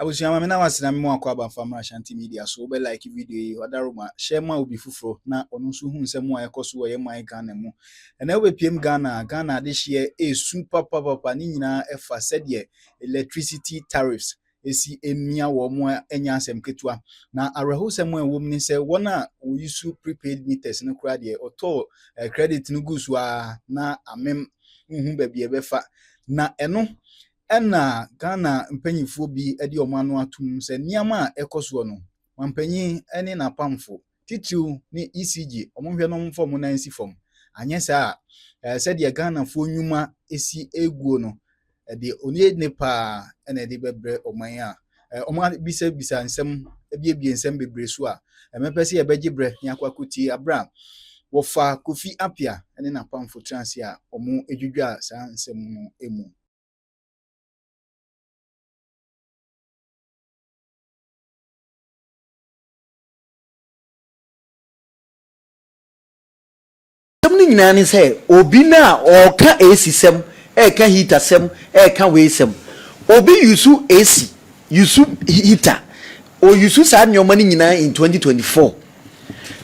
was your man, I was in more about from Ashanti Media, so be like video, Wadaruma, share my be fufro, na onusu who some more cost away my Ghana mo. And now PM Ghana this year is super papa nina efa said ye electricity tariffs. Esi emia wo mo enya asem ketua na areho sem wo mni se wona wo use prepaid meters no kra de auto credit no gusu na amem hu ba bia befa na eno ena Ghana mpanyifo bi edi omano atum se niama ekoso no mampanyi ene na pamfo titiu ni ECG omonhwe no mfo mo na nsi fom anye sa se de Ghana fo nyuma esi eguo no de oni ne pa ene de bebre oman a oman bisa nsem ebiebie nsem bebre so a mepese ye begibre yakwakuti abra wofa kofi apia ene na pamfo transi a omo edwudwa sa nsem no emu. Something nani say obi na oka AC sem eka heater sem eka we sem obi yusu AC yusu heater o yusu sa nyoma ni nyina in 2024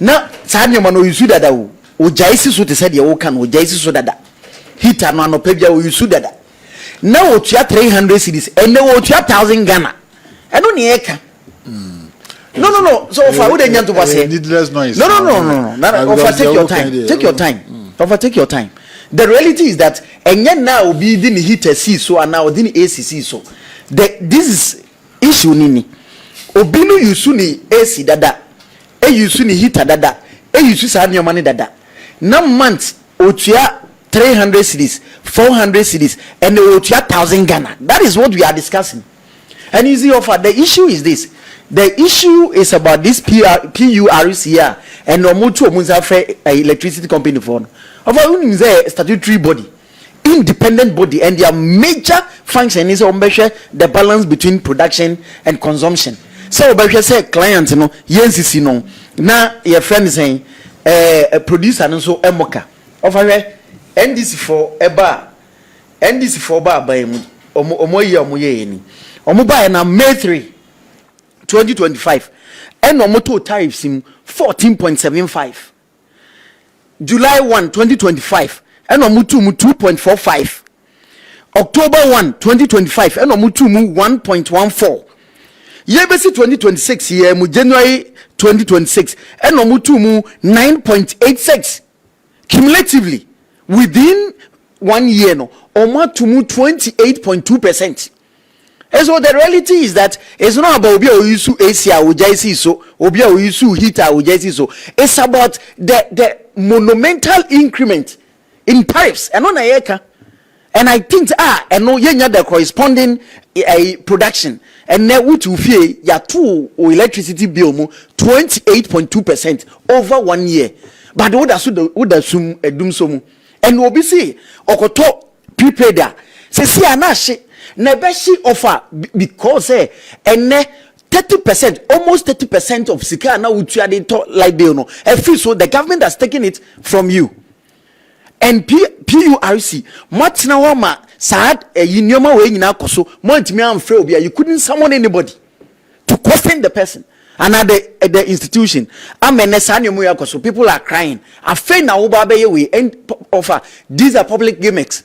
na sa nyoma no yusu dada o jaisi so te say de wo kan o jaisi so dada heater no anopa bia o yusu dada na o tua 300 cedis ene o tua 1000 Ghana eno ni eka. No. So for would you to say needless noise. No. Take your time. Take your time. Take your time. The reality is that and now be didn't heat a C so and now didn't ACC so. This is issue nini. Obinu yusuni AC dada. E yusuni heater dada. E yusu sa your money dada. Now months otua 300 cedis, 400 cedis, and otua 1000 Ghana. That is what we are discussing. And you see, offer the issue is this. The issue is about this PURC here and no mutual electricity company for a statutory body, independent body, and their major function is to measure the balance between production and consumption. So, I say clients, yes, now your friend is saying a producer and so Emoka of a NDC for a bar, NDC for bar by Omoya Moyeni, Omoba and May 3. 2025 and no motor tariffs in 14.75. July 1 2025 and no mutu 2.45. October 1 2025 and no mutu 1.14. Yebesi 2026 year mu January 2026 and no mutu 9.86. Cumulatively within 1 year no omo to 28.2%. And so the reality is that it's not about obi o use AC a ojaisi so obi o use heater a ojaisi so. It's about the monumental increment in tariffs and on ayeka. And I think and no yenya the corresponding production and now what you feel ya two electricity bill mo 28.2% over 1 year. But what assume Dumsor mu and obi see okoto prepaid se si anashi Nebeshi offer because and 30%, almost 30% of Sika now would like they know. So the government has taken it from you. And PURC, much now ma sad a unioma way in Akoso, Montimian Frobia, you couldn't summon anybody to question the person. And at the institution, so people are crying. I feel now we end offer these are public gimmicks.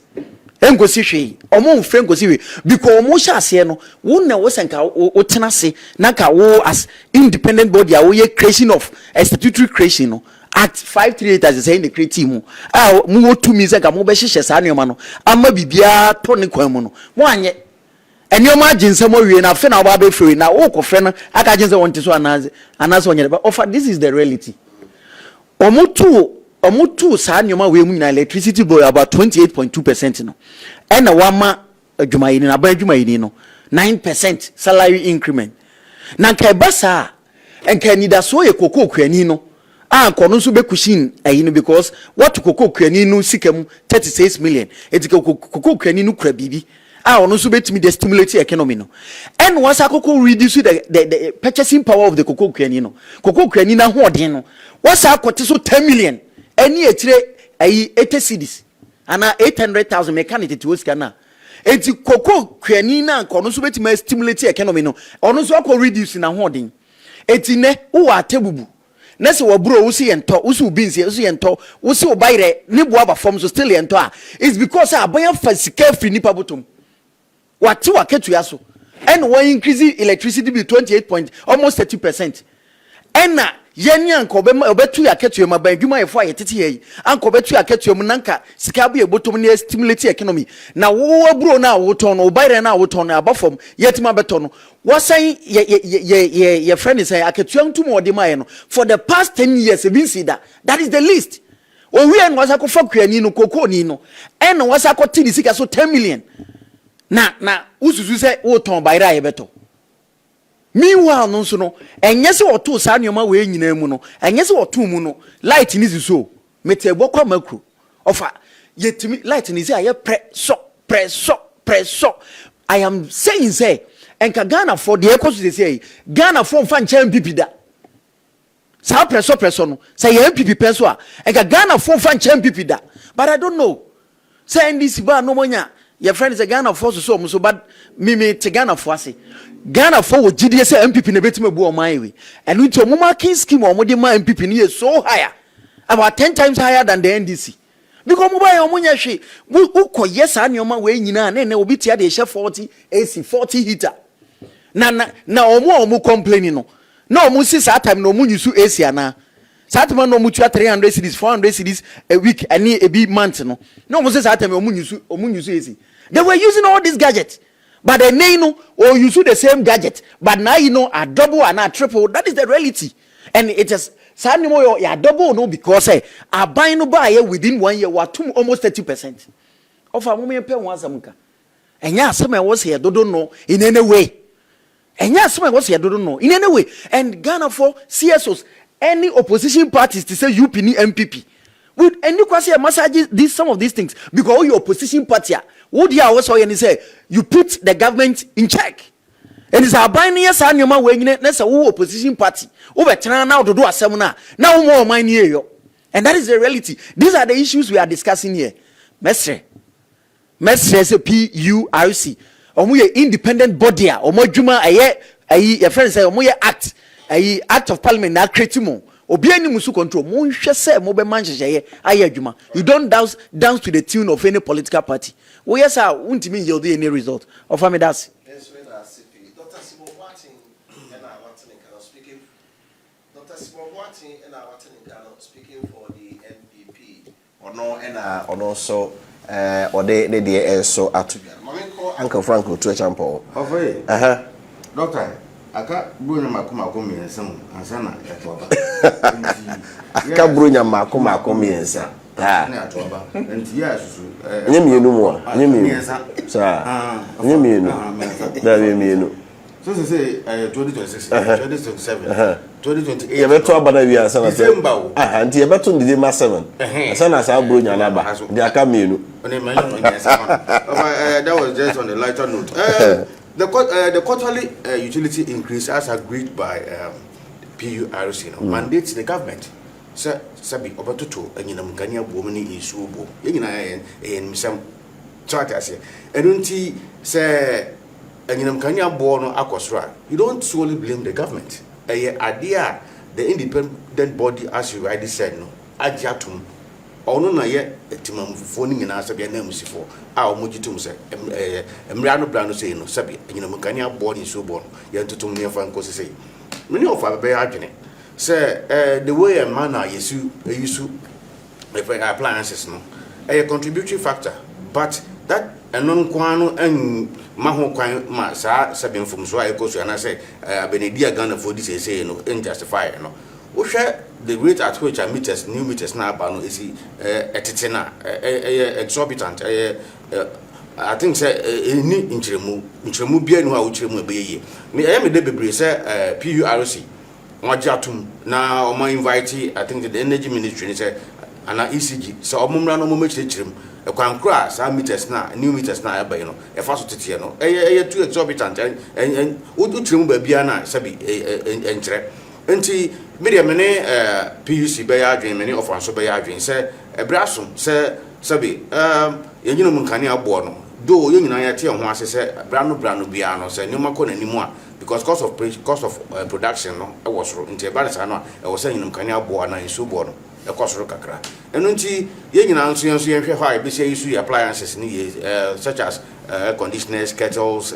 Engosi omo friend gosi because omo sha se no wo na wo senka wo tena se na ka wo as independent body a wo ye creation of a statutory creation no act 538 as say in the creative mu mu wo to me senka mo be hihye sa neoma no ama bibia to ne kwan mu no mo anye enyoma agense mo wie na fe na wo ba free na wo ko frɛ no aka agense won te so anaze onye but offer this is the reality omutu sa nyoma we mu na electricity bill about 28.2% no and na wama adwumayini na ban adwumayini no 9% salary increment na ka basa enka nida so ye kokoko kwani no kono so be kushin ayi no because what kokoko kwani no sikam 36 million etike kokoko kwani no kura bibi ono so betimi the stimulate economy no and once akoko reduce the purchasing power of the kokoko kwani no kokoko kwani na hoden no what's akote so 10 million any etire ayi 80 cedis ana 800,000 mechanic to Oscar na enti koko kwani na nko no so betima stimulate economy no ono so akọ reduce na hoden enti ne wo atebubu na se waburo wo se yento wo se ubinsi wo se yento wo se obayre ne bo aba form so still yento a it's because abaya fa sika free nipa botom wate waketu ya so and we increase electricity bill 28 point almost 30%. And na yenya anko obetu ya ketu ma ban dwuma yefo ayetete yi anko obetu ya ketu mu nanka sika bu ebotom ne stimulate economy na wo aburo na wo ton no bayre na wo ton na abafom yetima beto no wasan ye friend say aketu antum ode maye no for the past 10 years been see that is the least owi en wasa ko fakuani no koko ni no en wasa ko tini sika so 10 million na ususu say wo ton bayre aye beto. Meanwhile no so no enye se oto sa nyoma we nyina mu no enye se oto mu no light ni so metebo kwa makro ofa yetimi light ni say aye presso. I am saying say enka Ghana for the economy say Ghana for fan MPP da sa presso no say MPP peso a enka Ghana for fan MPP da but I don't know say this ba no monya your friend is a Ghana for so but me te Ghana for say Ghana for GDS say MPP na betima bu o man we and with your marking scheme or mode man MPP ni so higher about 10 times higher than the NDC because mobile omunya hwe ukọ yes anyoma we nyina na obi tia de hye 40 AC 40 heater na omu complaining no na omu si sa time no omu yusu AC ana sa time no omu tua 300 cedis 400 cedis a week ani a big month no omu si sa time omu yusu AC. They were using all these gadgets. But they know or use the same gadget. But now you know a double and a triple. That is the reality. And it is sanimo ya double no because a buy no buy within 1 year or two almost 30%. Of a woman pay once a muka. And yes, some was here don't know in any way. And yes, some was here don't know in any way. And Ghana for CSOs, any opposition parties to say UPN MPP. Would and you can say massage these some of these things because your opposition party would you also say you put the government in check and it's a binding yes and your man weighing it that's a opposition party over turn now to do a seminar now more mine here and that is the reality. These are the issues we are discussing here. Mestre say PURC or we independent body or more juma a friend say or act of parliament na create more obi ani musu control mo nhwe se mo be manhyehyeye aye adwuma. You don't dance to the tune of any political party. Oh yes sir, untimi yield any result of me that's Dr. Simon Martin and I wanting speaking Dr. Simon Martin and I wanting speaking for the NPP or no and or also or they so at Uncle Franco to a champo of Doctor aka brunya makoma miensa ansana yatoba aka brunya makoma miensa na yatoba enti ya susu nyemienu mu nyemienu sa nyemienu da nyemienu so say 2026 2027 2028 ye beto abana wi ansana December o enti ye beto ndide ma 7 ansana sa brunya na ba de aka mienu that was just on the lighter note. The quarterly utility increase as agreed by PURC mandates the government. Sabi obatoto enyina mkania boomni isubo. Yenyina misam charter say. Edunti say enyina mkania bo no akosra. You don't solely blame the government. Idea the independent body as you rightly said no. Ajatum ono na ye timamfo ni nyina sabi na musifo a omogitum se emra no bra no sei no sabi nyina mukani abo ni so bo no ye ntotom ne fa nko sei many of our be adwene say the way a man yesu appliances no a contributory factor but that enon kwano en maho kwan ma sa sabi mfom so ayi koso na say abenedia Ghana for this say no injustify no the rate at which meters, new meters now is etitena exorbitant. I think say any inchemu bia no a uchemu be ye. Me I am de bebre say PURC wajatum na o ma invite I think the energy ministry say ana ECG so omumra no mo mechirem e kwankra sa meters na new meters na aba no e fa so tete no too exorbitant and uchemu ba bia na sabi enchre enti media mene PUC be ya adwen mene of anso be ya adwen say ebrasom say sabi yenyino munkane abo no though you know ya tia ho ase say brano bia no say nyoma ko nanimu a because cost of production no e was ro nti e ba sa no e was say nyinam kan abo na isu bo no e cost ro kakra eno nti ye nyina nso ye hwe ha e be say isu appliances ni such as conditioners, kettles,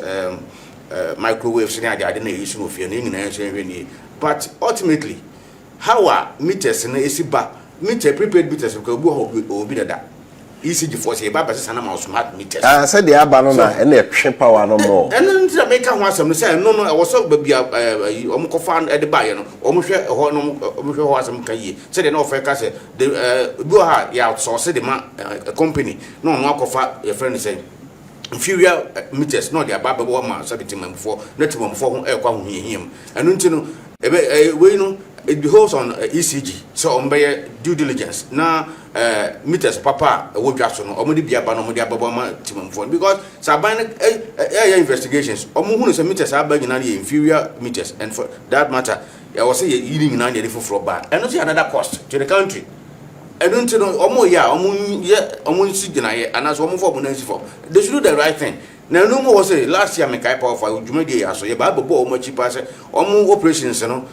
microwaves ni ade na isu no fie ni nyina nso ye hwe ni. But ultimately how are meters na esiba meter prepaid meters ko obi dada ECG force e baba sesa na ma smart meters say the aba no na e na hwe power no more and nti make ho asem no say no I was so baby omo ko fan e de baye no omo hwe ho no omo hwe ho asem kan yi say the no offer ka say the do ha ya outsource the ma company no no akofa your friend say inferior meters no the ababa bo ma sabiti mamfo na timamfo ho e kwa ho hihim enu nti no we know it behoves on ECG so on by due diligence na meters papa wo dwa so no omodi bia ba no omodi ababa ma timamfo because saban investigations omo hu no say meters aba nyina na inferior meters and for that matter I was say yiri nyina na dey for bad and no another cost to the country and don't know omo si gina ye and as omo for bonansi for they should do the right thing. Now no more say last year me kai power for Jumadi aso ye ba bobo omo cheaper say omo operations no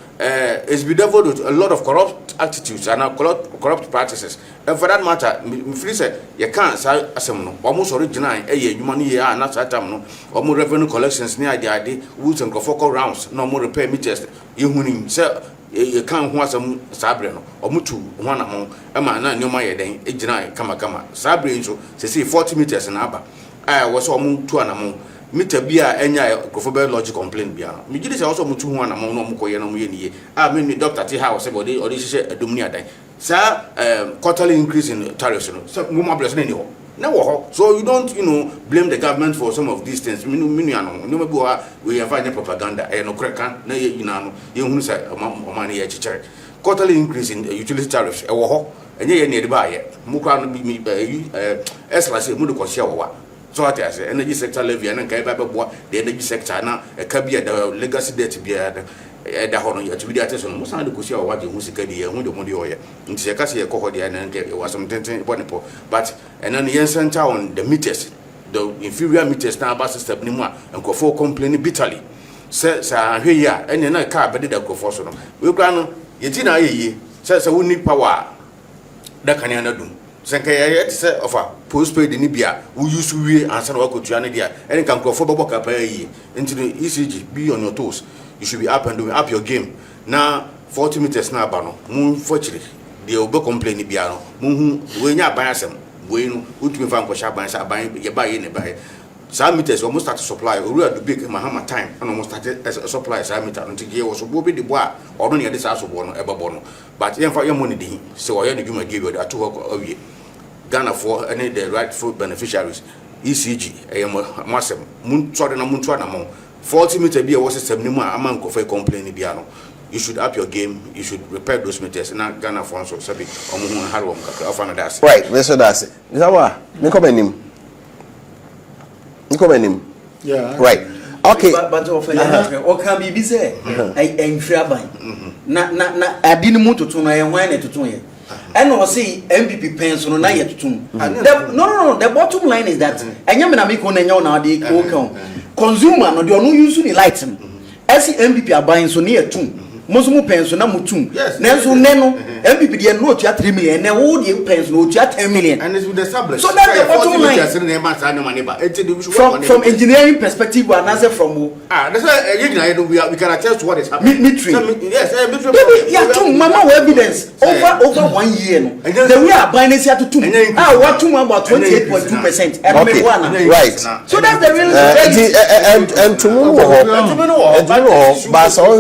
is bedeviled with a lot of corrupt attitudes and corrupt practices and for that matter me feel say you can't say asem no omo so original ye adwuma no ye na that time no omo revenue collections ni ade woods and focal rounds no more repair meters ye huni say you can't ho asem sabre no omo tu ho na ho e ma na nyoma ye den e gina kama sabre nso say 40 meters na aba was omu tu anamo meter bia enya grofobel logic complaint bia me gidi say also mutu ho anamo no mukoye no ye niye me doctor ti how say body or this adumni adan sa quarterly increase in tariffs no so mo bless na ni ho na wo ho so you don't blame the government for some of these things minu ano no be we have any propaganda no kreka na ye yina no ye hunu say o man ye chichere quarterly increase in utility tariffs wo ho enye ye ne de ba ye mu kwa no bi esla say mu de ko share wo so at as energy sector levy and kai ba boa the energy sector na e ka bia the legacy debt bia da hono ya to be that so mo san de ko sia wa je hu sika di ye hu de mo de oye nti se ka se ye ko de na nke was some tenten bonipo but and then yen center on the meters the inferior meters na ba system ni mu a nkofo complain bitterly se sa hwe ya ene na ka be de nkofo so no we kra no ye ti na ye se woni power da kan ya na dum senka ya say of a postpaid ni bia we use we answer wa kotua ne dia any kan crofo bobo ka pa yi into the ECG be on your toes you should be up and doing up your game now 40 meters na aba no mu fochire de obo complain bia no mu hu we nya aban asem we no utumi fa nkosha aban sa aban ye ba ye ne ba some meters almost start to supply we are the big Mahama time and almost started supply some meter until ye was bo be the boy or no ye this aso bo no eba bo no but ye fa ye money dey so ye the dwuma give you that to work awie Ghana for any the rightful beneficiaries ECG masem mun so de na mun to na mo 40 meter bia was system ni mu a man ko fa complain bia no you should up your game you should repair those meters na Ghana for so sabi omo hu harwo kakra ofa na das right we so that's it zawa me ko benim yeah right okay but o can be say I ban na adini mu tutun na ye hwan na tutun ye and no say MPP pens no na ye tutun no the bottom line is that enya me na me ko na enya na de ko kan consumer no de onu use ni light as MPP aban so na ye tun Mosumu pension na mutum. Nenso neno MPP de no tua 3 million na wo de pension no tua 10 million. And it's been established. So that's the bottom line. From engineering perspective and answer from that's why we can attest to what is happening. Yes, yeah, too mama evidence over 1 year no. The way are buying this here to 2. What 2 about 28.2%. Right. So that's the real and tomorrow but so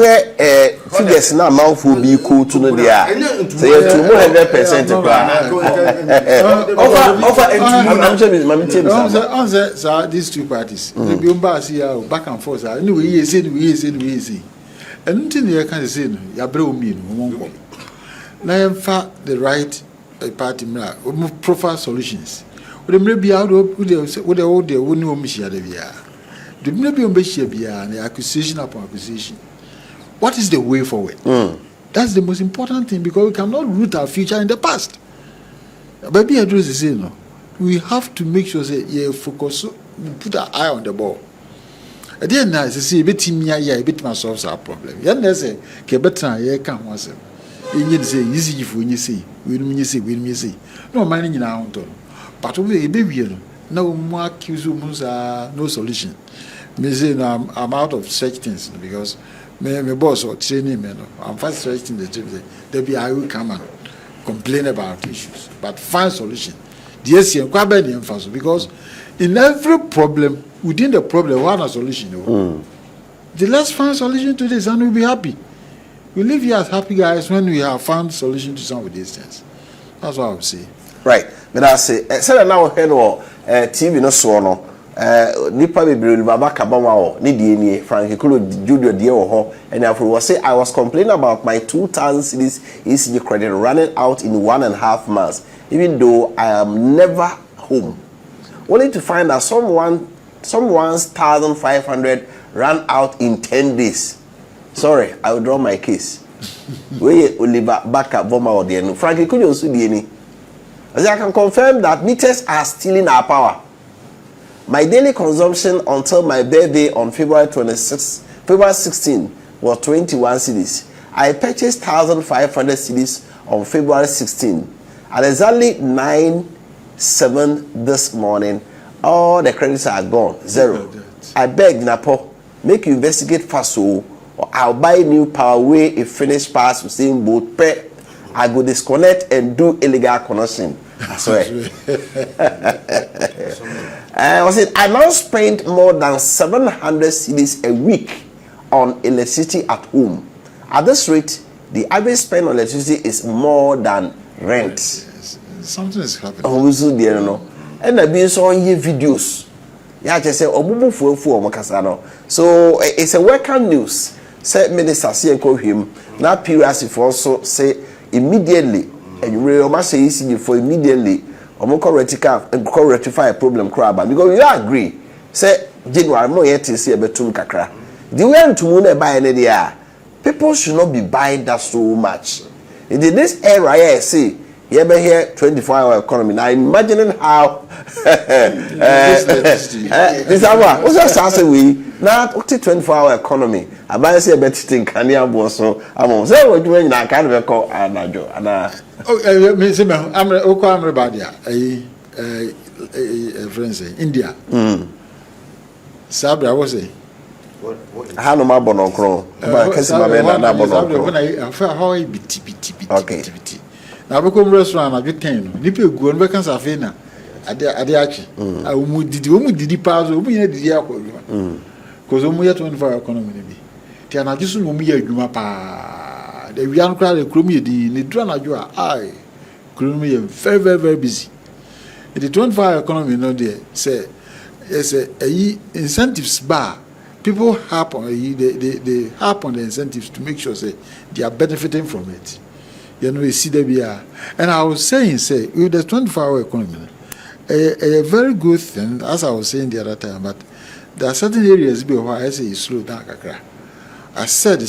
figures na amount be equal to no there. So you to 100% over so these two parties. The Biomba see back and forth. Anyway, we say. And until you can say no, you bro me no. Now the right party profile solutions. We may be out with the old the one who miss the the maybe on accusation upon accusation. What is the way forward? That's the most important thing because we cannot root our future in the past. Baby address is saying no. We have to make sure that you focus put an eye on the ball. At the end, now, see a bit me, a bit my solves our problem. Yan say, Kebetra, ye can't once. You say, easy if when you see, when you see. No mining in our own tone. But we baby, no more accusation, no solution. Me say, I'm out of such things because my boss or training me. I'm first searching the trip. There I will come and complain about issues, but find solution. Yes, you quite bad emphasis because in every problem, within the problem, one a solution. The let's find solution to this and we'll be happy. We live here as happy guys when we have found solution to some of these things. That's what I would say. Right. But I say, say now hello, TV no so no. Nipa bebree baba kabama o ni die nie Frank Kulu Junior die ho and after was say I was complaining about my 2,000 cedis ECG credit running out in 1.5 months even though I am never home. Only to find that someone's 1,500 ran out in 10 days. Sorry, I will draw my case. We only back up bomber or the Frank Kulu also die ni. As I can confirm that meters are stealing our power. My daily consumption until my birthday on February 16 was 21 cedis. I purchased 1,500 cedis on February 16. At exactly 9:07 this morning, all the credits are gone. Zero. I beg Napo, make you investigate fast or I'll buy new power way if finished pass with same boat pay. I go disconnect and do illegal connection. I swear. I now spend more than 700 cedis a week on electricity at home. At this rate, the average spend on electricity is more than rent. Something is happening. And I've been showing you videos. Yeah, just say so it's a welcome news. Say Minister Sienko him. Now PRC also say immediately. And you really say easy for immediately. I'm rectify a problem crab because you agree. Say January more yet to see a betum kakra. The way to moon buy any day. People should not be buying that so much. In this era, I see you ever hear 24-hour economy. Now imagining how this hour what's that starting with now 24-hour economy. I buy say a better thing can you have so I'm say what doing now kind of call anajo ana. Oh, me say I'm about friends India. Sabra was it? How no more bono crow. How biti. Okay. Now we come restaurant at 10. Nipe go and vacancy afena. Ade achi. Umu didi pass umu ye didi akwa. Cause umu ye 24 economy bi. Ti anajisu umu ye adwuma pa. The wian kra the krom ye di ne dura na jo ai. Krom ye very busy. The 24 economy no there say yes incentives bar. People harp on they harp on the incentives to make sure say they are benefiting from it. You know, you see the BR. And I was saying, with the 24-hour economy, a very good thing, as I was saying the other time, but there are certain areas where I say you slow down. I said,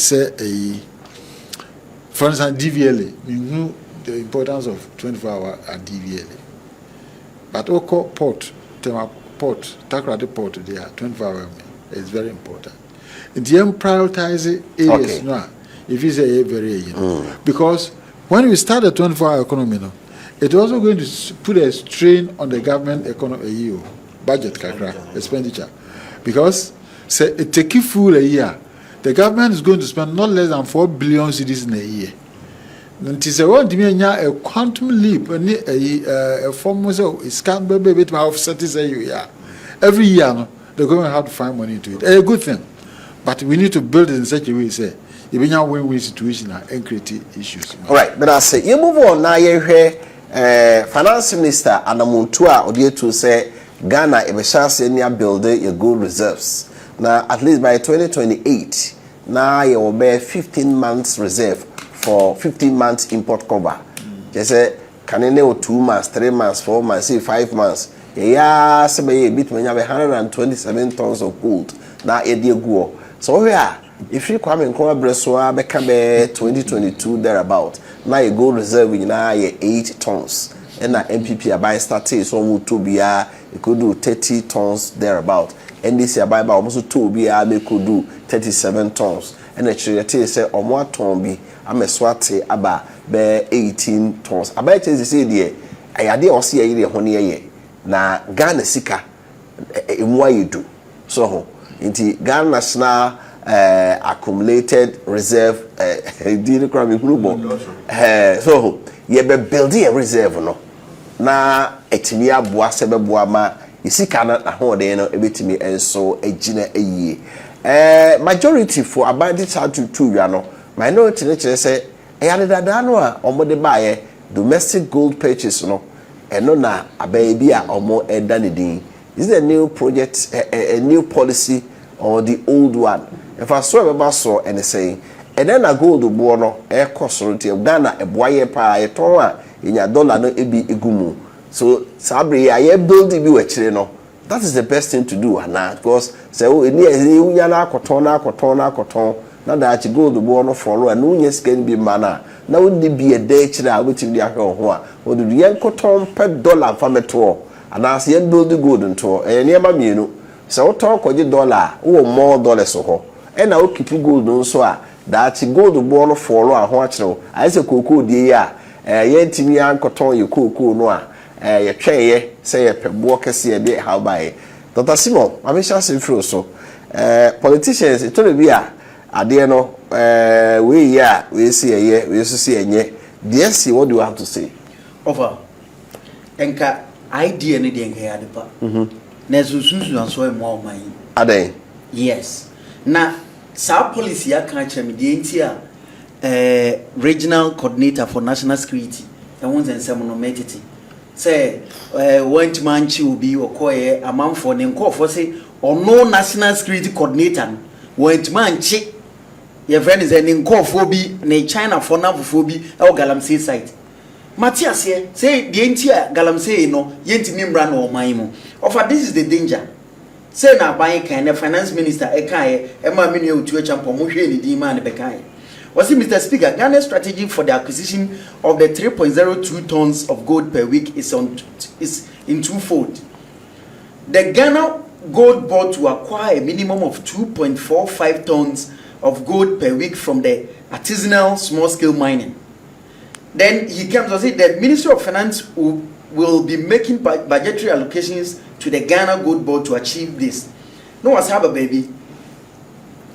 for instance, DVLA, you know the importance of 24-hour at DVLA. But Oko Port, Takrady Port, they are 24-hour. It's very important. The prioritize areas now, if you say very, because when we start the 24-hour economy, it's also going to put a strain on the government economy, budget, expenditure. Because say it take full a year, the government is going to spend not less than 4 billion cedis in a year. It is a quantum leap, a form of scan baby to offset this year. Every year, the government have to find money to it. A good thing. But we need to build it in such a way, say, if we have win-win situation and create issues. All right, but I say, you move on now, you hear Finance Minister Anamuntua Odietu say, Ghana, if a chance in building your gold reserves. Now, at least by 2028, now you will bear 15 months reserve for 15 months import cover. Just say, can you 2 months, 3 months, 4 months, say 5 months? Yeah, somebody bit when you have 127 tons of gold. Now, go. So here, if you come and come Breswa, become 2022 thereabout. Now you go reserve now 8 tons. And now MPP are buying started so to be it could do 30 tons thereabout. And this year, by almost 2 be I could do 37 tons. And actually, I say, or more ton be, I'm a swate about 18 tons. I bet you say, dear, I had or see a year honey. Na Ghana sika what you do. So, into Ghana National accumulated reserve did so ye be building a reserve no na etimi aboa sebe boa ma isika na ho de no ebetimi enso agina eyie majority for abandoned child to ya no minority ne kire say eyade dada no a omode baaye domestic gold purchase no eno na abaye bi a omo eda ne din. This is a new project, a new policy, or the old one. If I saw a basso and saying, and then I go to Bono, air cost of Ghana, a boye pa, a tonga, in your dollar, no ebi igumu. So, Sabri, I build you a chino. That is the best thing to do, and now, because, so, near Yana, cotton, now that you go to Bono follow, and no yes can be manner. Now, would be a day child with the Akon, or the young cotton per dollar from a tour. And as you build the good into and near Mamino, so talk with the dollar or more dollars or and I will keep you good no so that you go to born for a watch no. I say cocoa dear, yet me uncle Tom you cocoa noir, your tray, say a walker see a bit how by Dr. Simon, I'm sure through so politicians, it told me a dear no, we see a year, we used to see a year. Dear, see what do you have to say? Over. Enka. Idea ni den here depa na sususu anso emo o man adai yes na sa policy ya kan che me de ntia regional coordinator for national security e won nsem no metiti say want manchi obi okoye amanfo ne nkofo say ono national security coordinator want manchi ye friend is ne nkofo bi ne China for na fofo bi e o galamsey site Matthias here say the entire Galamsey no yentimi mbra no oman offer this is the danger say na ban kan the finance minister e kan e ma menu otu champo mo hwe ni di man be kan was it Mr. Speaker Ghana's strategy for the acquisition of the 3.02 tons of gold per week is in twofold. The Ghana Gold Board to acquire a minimum of 2.45 tons of gold per week from the artisanal small scale mining. Then he comes to say the Ministry of Finance will be making budgetary allocations to the Ghana Gold Board to achieve this. No, what's happened, baby?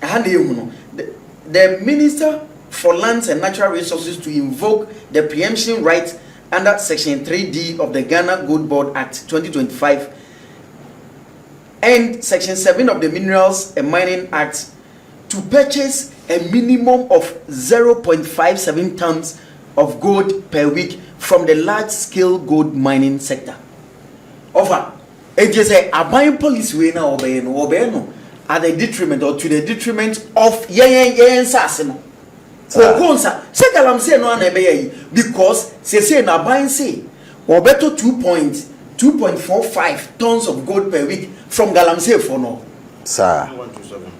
The Minister for Lands and Natural Resources to invoke the preemption right under Section 3D of the Ghana Gold Board Act 2025 and Section 7 of the Minerals and Mining Act to purchase a minimum of 0.57 tons of gold per week from the large-scale gold mining sector. Over, it is a buying policy way now no at the detriment or to the detriment of sassino. So consa, I'm saying no because say na buying say or better 2.45 tons of gold per week from Galamsey for no. Sir.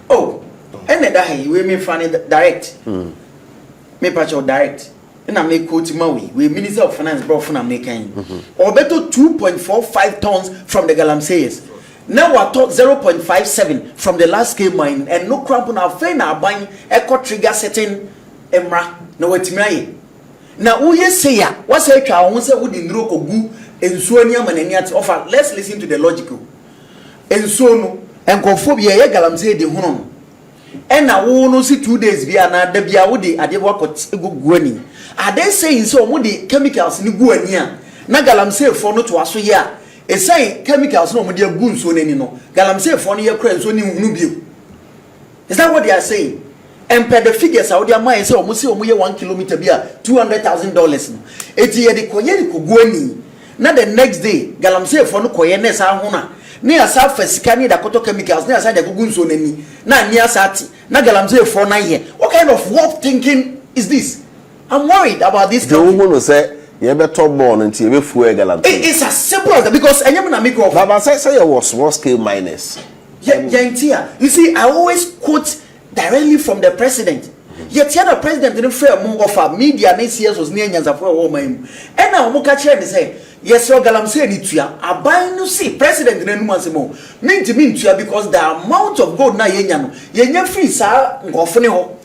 Oh, and that we may find it direct. Me patch or direct. And I make quote Maui, we Minister of Finance brought from American. Or better 2.45 tons from the Galamseyers. Now I talk 0.57 from the large scale mine and no crap on our friend are buying echo trigger setting emra. No what me. Now who you say ya? What's a cow who said wouldn't rock or goo and Sonium and any offer? Let's listen to the logical. And so no and conphobia Galamsey the Hunon. And now no see 2 days via na de bia wodi ade wakot guani. Are they saying so mudi chemicals ni guania? Na Galamsey for no to aso ya. E say chemicals no mudi gun so nani no. Galamsey for no ye kra so ni hunu bio. Is that what they are saying? And per the figures out their mind say omo say omo ye 1 kilometer bia $200,000 no. Eti ye de koye ni guani. Na the next day Galamsey for no koye na sa hona. Ni asa fesikani da koto chemicals ni asa de gugun so nani. Na ni asati na Galamsey for na here. What kind of warped thinking is this? I'm worried about this. The woman will say, "You better born until you fuel Galamsey." It's as simple as that because I am na make of. But say you was small scale miners. You see, I always quote directly from the president. Yet the president didn't fair more of a media next year was near Nyanza for a woman. And now Mukachi say, yes so galamsey ni tua aban no see president na numa se mo mean tua because the amount of gold na yenya no yenya free sa ngofo ne ho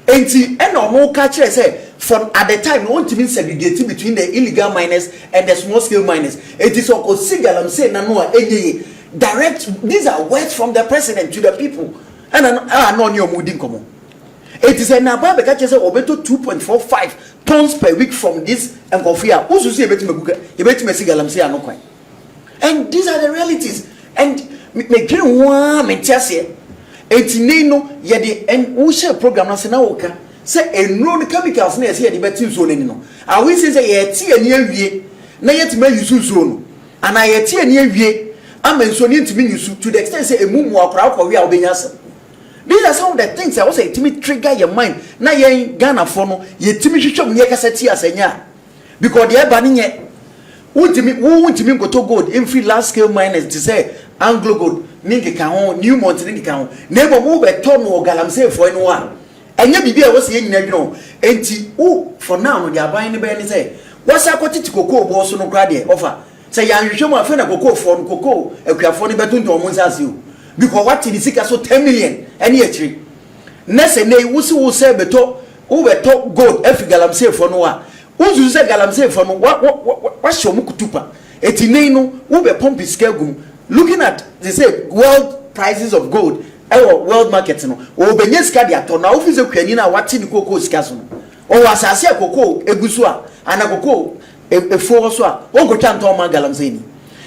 enti ena omo ka kire say from at the time no want to segregate between the illegal miners and the small scale miners. It is so galamsey na no enye direct. These are words from the president to the people and no new mudin komo. It is a naba be ka kire say obeto 2.45 tons per week from this Nkofia. Who's say betima see galamsey anokwan. And these are the realities. And me dream one me tiase. Enti no ye de en wo share program na se na wo ka se enro chemicals na ye de betin so nani no. A we say ye tie ani awie na ye tima yusu so no. Ana ye tie ani awie amenso ni ntimi yusu to the extent say emumu akra akwa we a obenya asem. These are some of the things I was say timi trigger your mind. Na ye Ghana for no ye timi hwehwem ye kasa tie asenya. Because the eba ni ye wuntimi goto gold in free large scale miners to say Anglo Gold ninki ka ho Newmont ninki ka ho nebo mu beto no galamsey for no one enya bibia wo se nyina dweno enti wo for now no the aban ne be ni say wasa kwotiti kokoo bo so no kra de offer say ya nhwehwem afa na kokoo for no kokoo akuafo ne beto nto mo nsase o because what the sika so 10 million eni achiri na se nei wo se beto gold afi galamsey for no a uzu se galamsey for no wa show mu kutupa eti nei no wo be pump sika gum. Looking at, they say, world prices of gold, world markets, no, or Benyeska diato, now if you can, what's in the cocoa scasso, or was I say a cocoa, a gusua, and a cocoa, a forosua, or go chanto magalamzini.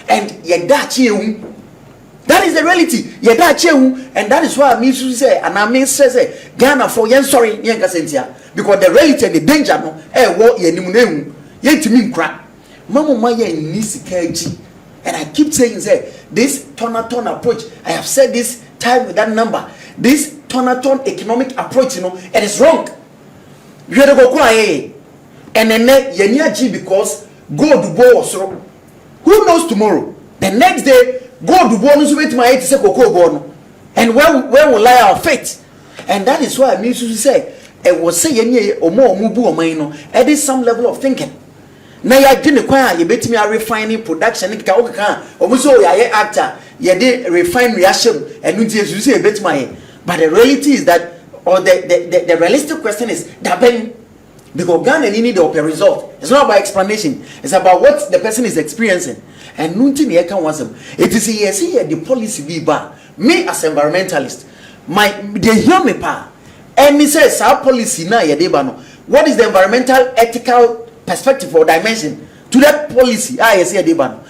And yet that is the reality. Yet that and that is why I mean to say, and I mean say, Ghana for yen sorry, yanka sentia, because the reality and the danger, no, what ye nimunemu, yet to mean crap. Mamma Maya in Nisi. And I keep saying, say, this ton approach, I have said this time with that number. This ton economic approach, it is wrong. You have to go quiet. And then you because gold was wrong. Who knows tomorrow? The next day, gold bonus with my 80 cocoa. And where will lie our fate? And that is why I mean to say, it was saying, or more mubu or mine, at this some level of thinking. Na ya gene kwa ye betimi a refining production ka o kan omuso ya ye actor ye de refine reaction enu ti esu se betimi ye. But the reality is that, or the realistic question is that ben because Ghana need the result. It's not about explanation, it's about what the person is experiencing. And nunti ne kan wasem it is here the policy be ba me as environmentalist they hear me pa and me say our policy na ye de ba no what is the environmental ethical perspective or dimension to that policy yes here dey ban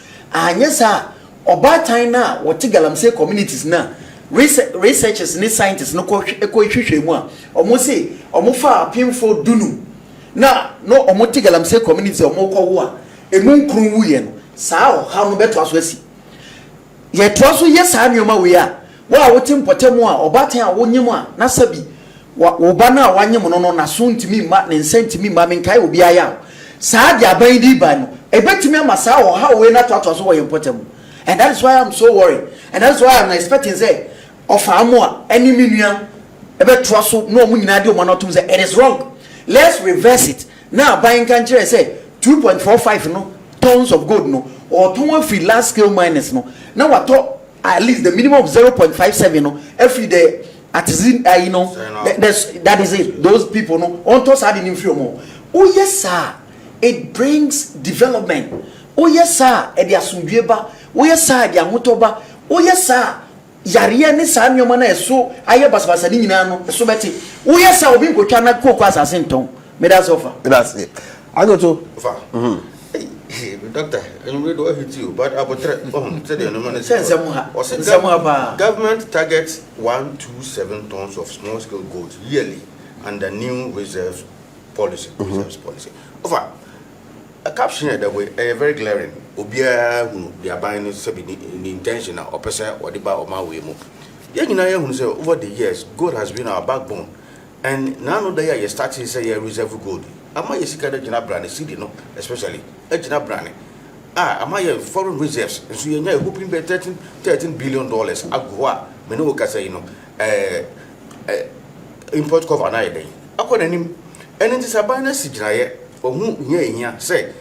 yes sir oba time na what galamsey communities na researchers ni scientists no ko hwehwehwe mu a omo say omo fa apimfo dunu na no omo galamsey community omo ko wo a emu nkru wu ye no saa ha no beto aso asi ye to aso yes anyoma we a wa wotim potemu a oba time a wonyem a na sabi wo ba na wanyem no na so ntimi ma ne nsentimi ma menkai obi aya saa dia ban di ba no ebetimi amasa wo ha we na to so wo important. And that is why I'm so worried, and that's why I'm expecting say of amua any minua ebeto so no mu nyina de o ma say it is wrong. Let's reverse it now. Buying country say 2.45 no tons of gold no or ton free large scale miners no now what at least the minimum of 0.57 no every day artisan that is it. Those people no on to add in more. Oh yes sir, it brings development. Oh yes sir, e dia sundweba. Oh yes sir, dia motoba. Oh yes sir, yare ne sa nyoma na eso aye basbasa ni nyina no eso beti. Oh yes sir, obi nkotwa na kokwa asase nton. Me that's offer. That's it. I go to Hey, doctor, I'm ready to hit you, but I will try. Government targets 127 tons of small scale gold yearly under new reserves policy. Reserves policy. Over a caption that way, very glaring. Obia who they are buying the intentional or person or the bar of my way. Over the years, gold has been our backbone, and now the year you start to say reserve gold. Am I a Gina brand city, no, especially a Gina brand? Am I a foreign reserves? And so you're hoping by $13 billion. Agua, Menoka say, import cover an idea. I call him, and it is a binary signature for whom here say,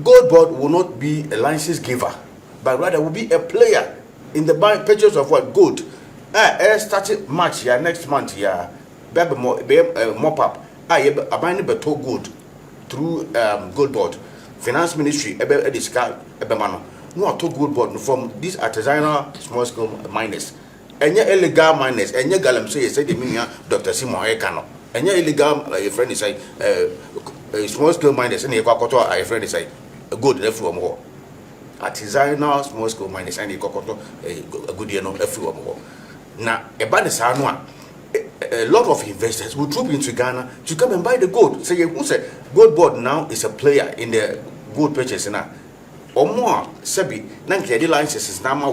Gold Board will not be a license giver, but rather will be a player in the purchase of what gold. Starting March here next month here, baby mop up. I buying beto gold through Gold Board, Finance Ministry. No, to Gold Board from these artisanal small scale miners. Any illegal miners, any galamsey said the meaning Dr. Simon Ayeka. Any illegal friend is small scale miners, and a cocoto, a friend is a good left from more. Artisanal small scale miners, and a cocoto, a good year no left more. Now, a lot of investors will troop into Ghana to come and buy the gold. So you say Gold Board now is a player in the gold purchase now. Or more, Sebi, Nanky licenses now more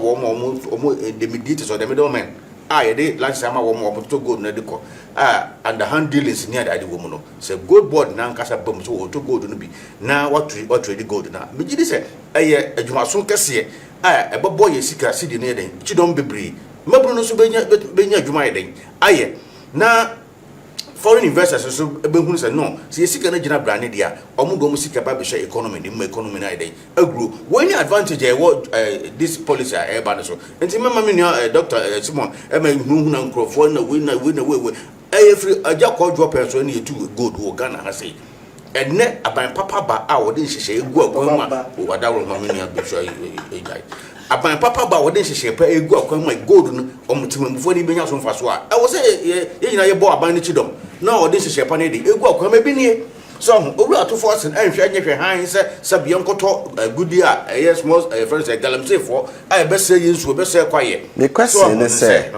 the mediators or the middlemen. The license more to gold medical. And the hand dealings near the woman. So Gold Board now cast a bomb to gold to be. Now what trade gold now? But you say, a Jumasun Cassia, a boy is secret city near them. You don't be brave. Mabruno Subenya Jumaiden. Aye. Now foreign investors also be say no. See you seek an agent brand dia. Omugo musika babisha economy, the economy na day. Agro. When advantage what this policy are banaso. And see mama Dr. Simon, na nkrofo na win every aja call drop person here to good wo Ghana has say. And net aban papa ba a wodin hye egu akwama wo wadaro mamini abisha ejai. Aban papa ba wodin hye pa egu akwama gold no omutimamfo ni benya so mfaso a I was say ye nyina ye bo aban ni chidom na wodin hye pa na de egu akwama bi ne so owura to force anhwe anyehwe han se sabian koto gudi a yes most friends galamsey for I be say yensu be say kwaye. The question is say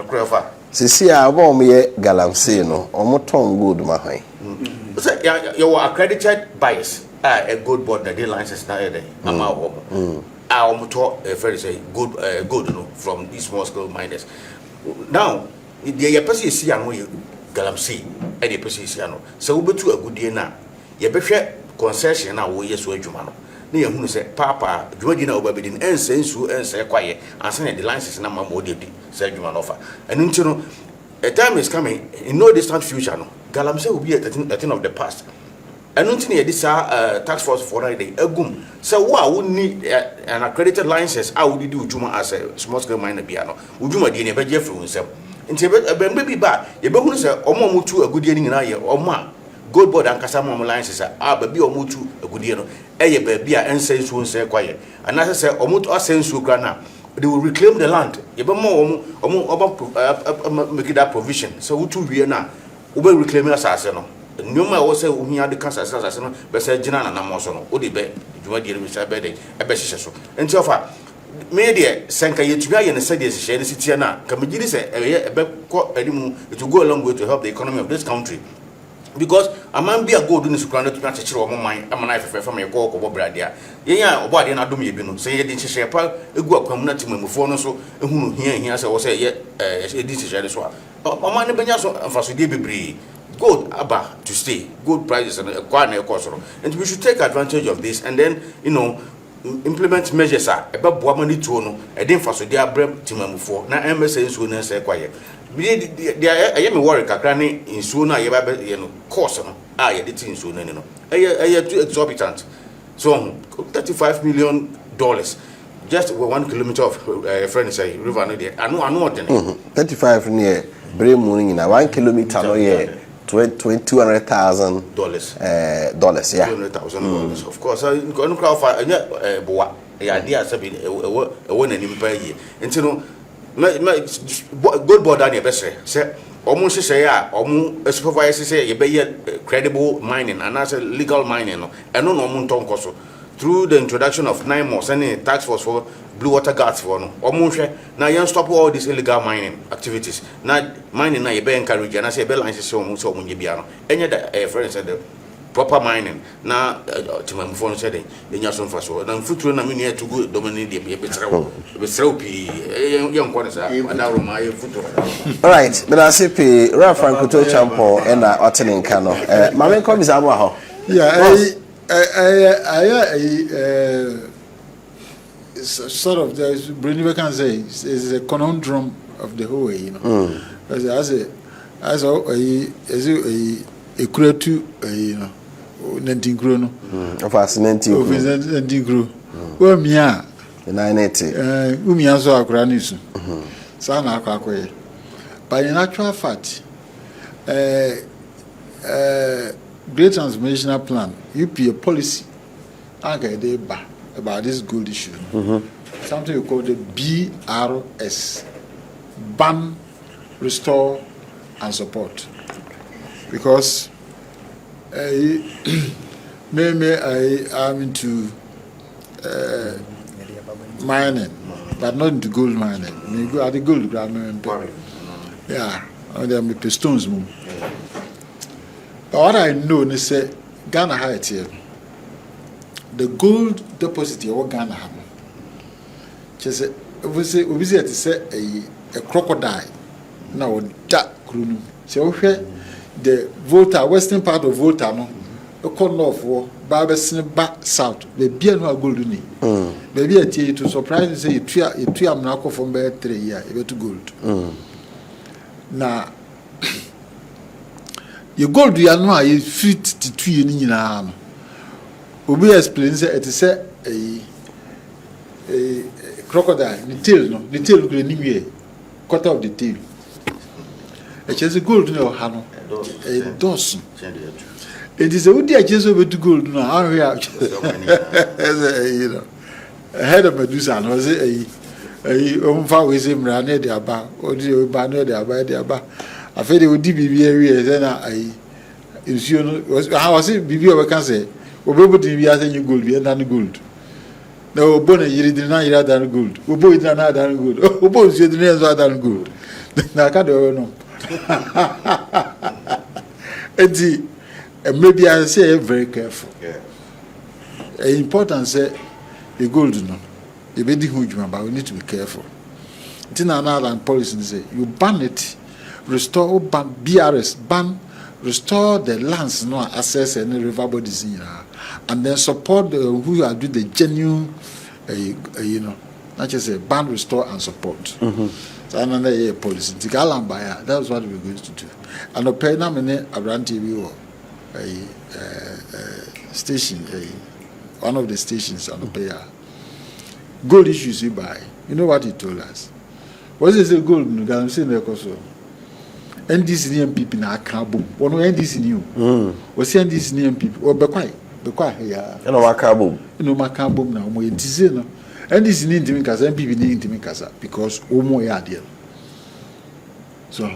sisi a obo mo ye galamsey no omoton gold ma han. Say you are accredited buyers. A Gold Board that they license now there. Our very say good no from these small scale miners. Now the person see and we galamsey and the person see no. So we to a good day now. You be concession now we yes we juma no. Na you say papa juma na oba bedin ensensu ense kwaye and say the license na mama odi say juma no fa. And until a time is coming in no distant future no. Galamsey will be a thing of the past. And until this tax force for a day, agum. So, why would need an accredited license? I would do Juma as a small scale miner piano. Ujuma didn't ever Jeffrey himself. Until baby bar, you better say, or more to a good year in a year, or ma. Gold Board and Casama licenses are baby or mutu a good year. A baby and sense won't say quiet. And as I say, or mutu a sense who grana. They will reclaim the land. You better more make that provision. So, who to now? We will reclaim assassin. Numa also we had the cancer assassin, but said Jana and Amosono, Odibe, you might deal with a bedding, a best. And so far, media sank a Yetria and said this Citiana, Camille said a to go a long way to help the economy of this country. Because a man be a good in this ground to catch a mind, I'm a knife from a walk of Bradia. Yeah, or body and I do me, say you didn't share a good community before so who here as I was say, this is as well. A man Benyaso and Fasudi gold abba to stay, good prices and a cost. And we should take advantage of this and then, implement measures about money to no, I didn't Fasudi Abrem Timamu for now MSA soon and say quiet. I am a worry, Kakrani in sooner, course, I did in sooner, I too exorbitant. So, $35 million. Just 1 kilometer of friends say river no there. I know what 35 near Bray morning in a 1 kilometer no year. $200,000 dollars, yeah. $200,000. Of course, I don't crowd for a boa. The idea is a one and per year. And so, good board on your best say, almost say, a supervisor say, you pay credible mining and as a legal mining, and no monton coso. Through the introduction of 9 months and a tax force for blue water guards for no almost now you stop all these illegal mining activities. Now mining now you be encouraged and I say bell lines so when you be any other friends said the proper mining now to my phone said in your son for so and future na mean to go dominate the young corners my future. All right, but I say Franco to Champo and Ottening Cano. Mamma comes out. Yeah, sort of the Bruniva can say is a conundrum of the whole way, as a creative, Nantingro no. Of us, Nantingro. Well, Mia, the 980. Umia so akranisu. Sana akwakoye. But in actual fact, Great Transformational Plan, UP a policy, about this gold issue. Something we call the BRS, ban, restore, and support. Because maybe I am into mining, but not into gold mining. I go at the gold ground. Yeah, and then with stones. But what I know is say Ghana had here. The gold deposit here, what Ghana have. Just say, we say a crocodile. Now that krunu. So okay, the Volta, western part of Volta, no, a corner of war, Barbesin back south. The beer no gold ni. Maybe I tell you to surprise you say you three am now from bear 3 years, you to gold. Now. Your gold you know you fit to 2 years in an Obi explains it is a crocodile, the tail green anyway, quarter of the tail. It is a gold no hano, a dozen. It is a woody I just over to gold now. You know, ahead of Medusa and was it a far with him ran the abba or the banner the abba. I feel they would be area then I was it BB over can say, or able to be as any gold, we are done gold. No, Bonnet, you did not hear done gold. We both done good. Oh, both you didn't have done good. Now, I don't know. And maybe I say very careful. Important say the gold, no. You be the huge man, but we need to be careful. It's in another policy say you ban it. Restore ban BRS ban restore the lands no access any river bodies and then support who are doing the genuine you know not just say ban restore and support. So another year policy that's what we're going to do. And the pay na many Abraham TV or station one of the stations on the pay gold issues you buy. You know what he told us? What is the gold no I'm saying there also. NDC NPP na akabo. One NDC new. Was NDC NPP or be quiet here. And our cabo. No makabo na omo entize no. NDC ni ntimi kasa NPP ni ntimi kasa because omo ya there. So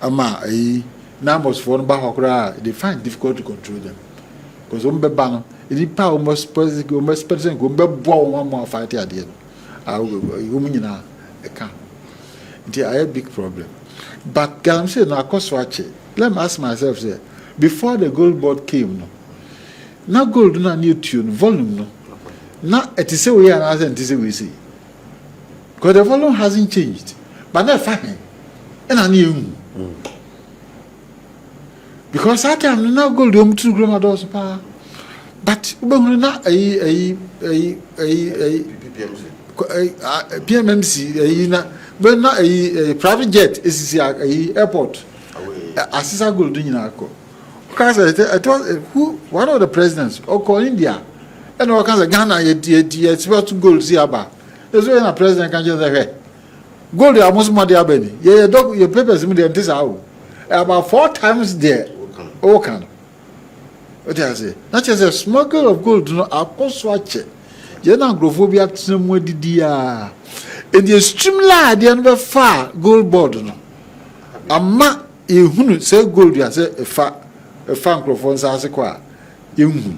ama numbers for no ba hokra they find difficult to control them. Because omo be ba no e pa almost person go be bo one fight there. Omo nyina e ka. There are a big problem. But I'm saying, no, let me ask myself, say, before the gold board came, no, now gold no new tune, volume, no. Now it is we are as it is we see. Because the volume hasn't changed. But not fine. And I knew. Because that time now gold you to grow my doors power. But not PMMC, but not a private jet is a airport. Assisa gold in Nako. Because I thought who one of the presidents or call India and all kinds of Ghana yet about to gold see about. There's when a president can just say gold are most money abeni. Yeah, dog your papers immediately this hour. About 4 times there. Okan. What I say? Not just a smuggle of gold, no, a post watch. Jena agrophobia tsemwe didia. And the extreme lie the number far gold board no. Ama ehunu say gold ya say a fa microphone say kwa. Ehunu.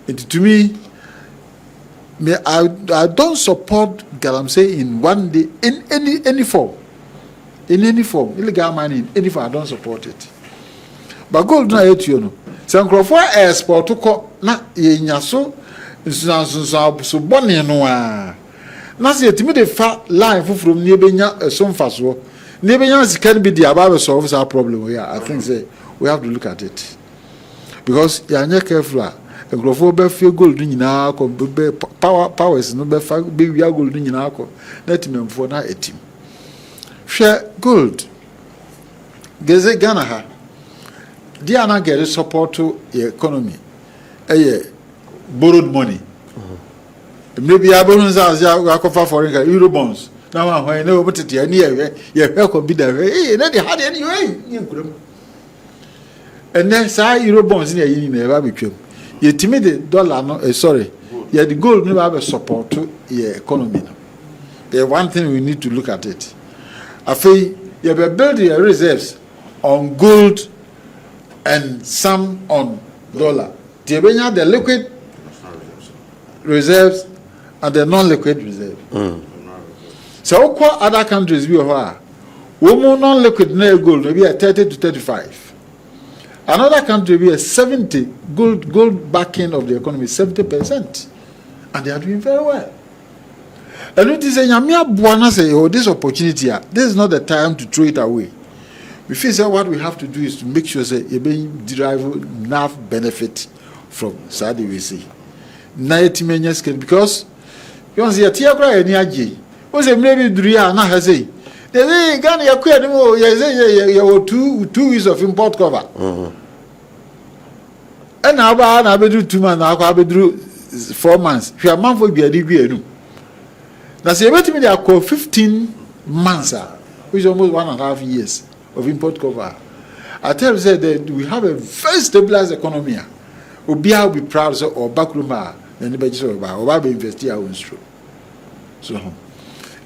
And to me I don't support Galamsey in one day in any form. In any form, illegal mining, any form I don't support it. But gold na yet you know. Say microphone export to ko na yenya so bonne no a. Na say timi de fa line from nebenya some faso. Nebenya can be the about solve our problem here. I think say we have to look at it. Because you are not careful. Nkrofo be fe gold nyina ko be powers no be fa be wi gold nyina ko na timemfo na etim hwe gold geze Ghana ha dia na get support to the economy borrowed money. Maybe I borrow some foreign euro bonds. Now when I know what it is, you could be there. Hey, then they had anyway. And then say euro bonds in the never became. You timid the dollar, no, sorry. Yeah, the gold never have a support to your economy. One thing we need to look at it. I feel you have built your reserves on gold and some on dollar. The liquid reserves and the non-liquid reserve. So what other countries we are? Women non-liquid gold maybe at 30 to 35. Another country we are 70 gold backing of the economy 70%, and they are doing very well. And it is a Yamia Buana say, oh, this opportunity, this is not the time to throw it away. We feel that what we have to do is to make sure that you derive enough benefit from Saudi we see. Because you see a Tiagra and Yaji was a maybe Dria and I say, they got your queer, you 2 weeks of import cover. And now I will do 2 months, I will do 4 months. If you are man for be a degree. Now, say, wait a minute, I call 15 months, which is almost 1.5 years of import cover. I tell you that we have a very stabilized economy. We'll be proud or backroom, anybody so about, or I'll invest our own stroke. So,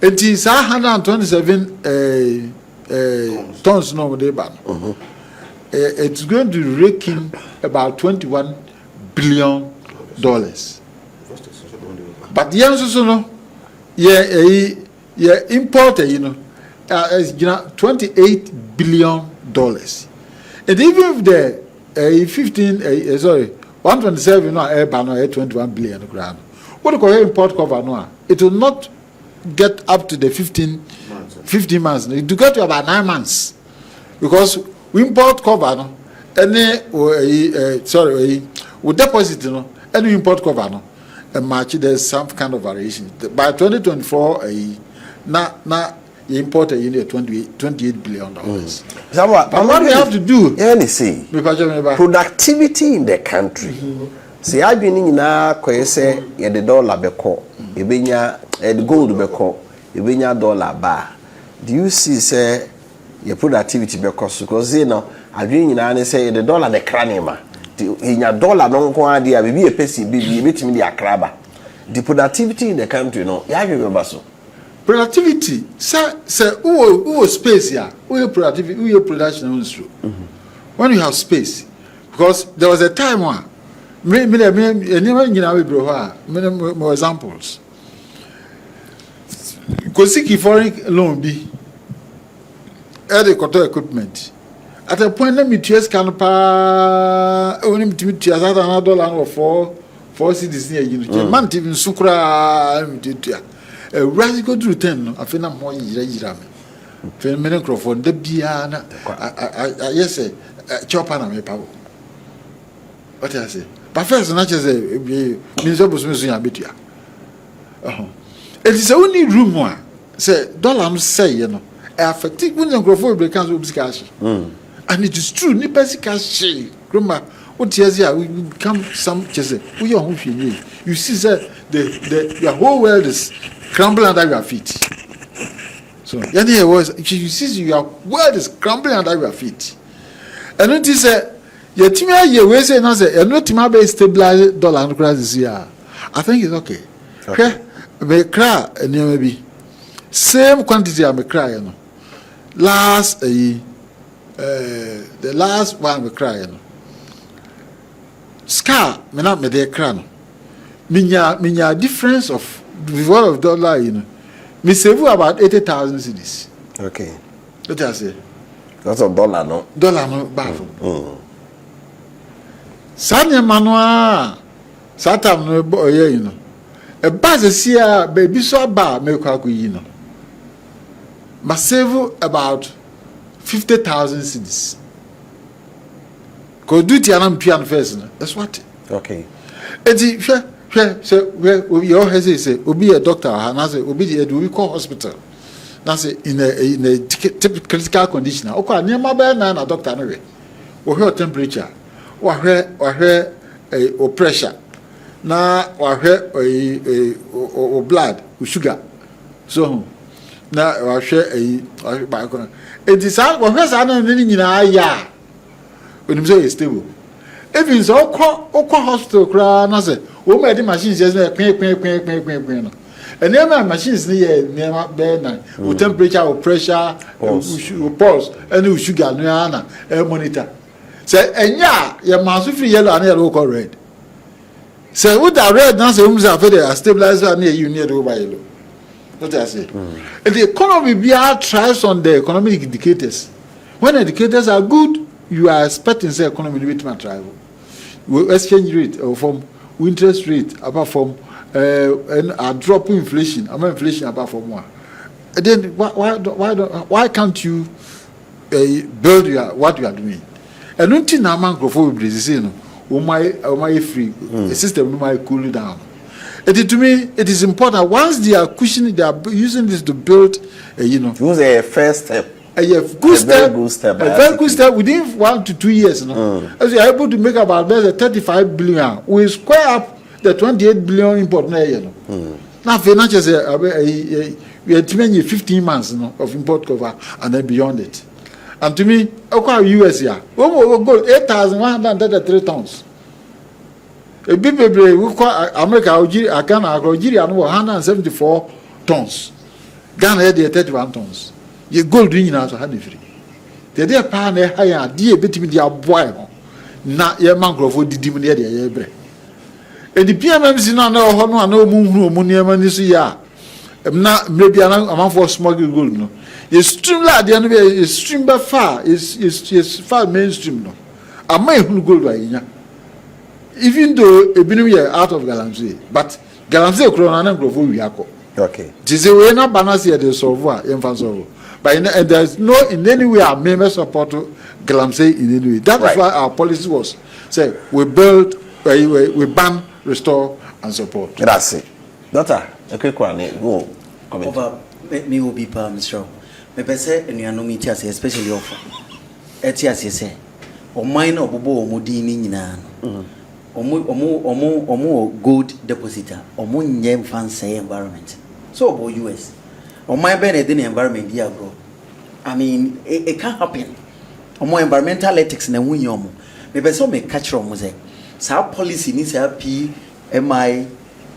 it is 127 tons no day ban. It's going to rake in about $21 billion. But the answer no. Import, is $28 billion. And even if the 127 no 21 billion grand. What do you call import cover no? It will not get up to the 15 months. It will get to about 9 months. Because we import cover no any we deposit no any import cover no. And match there's some kind of variation. By 2024, now you import a unit $28 billion. But what we have to do? See, productivity in the country. See, I've been in a say the dollar beko, the gold beko, dollar bar. Do you see say your productivity because you know I been in say the dollar the cranium. In your dollar no go idea be a pesi be betimi the akraba. The productivity in the country no ya remember so productivity say who space here who productivity who production when you have space, because there was a time when more examples because foreign loan be the quarter equipment. At a point, let me chase canapa only to chase another $1 or 4 cities near you. Man, even Sukra, a radical to 10. I feel I'm more Yiram. Phenomenal Crawford, the Diana, yes, a chopper and a power. What I say? But first, not as a means of Musuya. It is only rumor, say, $1 say, you know, affected when the Crawford becomes cash. And it is true, Grandma, what years we become some chase. We are you see that the whole world is crumbling under your feet. So yeah, was you see your world is crumbling under your feet. And it is your team here we say now say no team be stabilize dollar and crisis here. I think it's okay. Okay. Me cry and maybe same quantity I me cry, you know. Last the last one we cry, you know. Scar, me not me there cry. Minya difference of the world of dollar, you know. Me save about 80,000 cedis. Okay. What I say? That's a dollar, no? Dollar no baffle. Sanya manwa, satam no boy, you know. A buzz here, baby so bad, me kwa you know. Must save about 50,000 cedis. Go do it and I'm piano first. That's what. Okay. And so where your husband say, will be a doctor, and I say, will be the we call hospital. That's in a typical critical condition. Okay, near my bed, and a doctor anyway. Or her temperature, or her o pressure na wahwɛ o blood o sugar so na wahwɛ ba ko it is all wahwɛ sa na ne nyinaa ya onim say stable even so okɔ hospital kra na say o ma di machines yes na kwen no and the machines near bed with temperature or pressure or pulse and sugar no monitor say enya your mass free yellow and yellow red say with the red now say who's after the stabilizer near you near the yellow what I say the economy be thrives on the economic indicators when indicators are good you are expecting say economy to be travel exchange rate or from interest rate apart from and a drop in inflation. I mean inflation apart from one. Then why can't you build what you are doing? And until now, man, go Brazil, my free the system might cool it down. To me, it is important. Once they are cushioning, they are using this to build, It was a first step. A very good step within 1 to 2 years. As you are able to make about 35 billion, we square up the 28 billion import now. Now, financial say we had 15 months of import cover and then beyond it. And to me, okay, US here, we will go 8,133 tons. A big baby, we call America, Algeria, 174 tons. Ghana had 31 tons. You gold ring out of honey free. The dear pan higher, dear bit me the boy. Not your mangrove would diminish the bread. And the PMMC no moon this year. Maybe amount for smuggling gold. No, you stream like the enemy is stream by far is far mainstream. No, I may gold by even though a bin out of Galamsey, but Galamsey Corona Grove Yako. Okay. This is way not balance here the solver, infant. But and there's no in any way I may support Galamsey in any way. That is why our policy was say we build, we ban, restore, and support. That's it. Doctor, a quick one. Go. Over me will be Mr. Me say and you know me especially offer. Etias say, or mine or bobo mudini nina. Omo gold depositor, omo nyem fancy environment. So about US. Or my benefit in the environment here go. I mean, it can't happen. Omo environmental ethics na win yomo. Me so me catch from say. Sa policy ni say PMI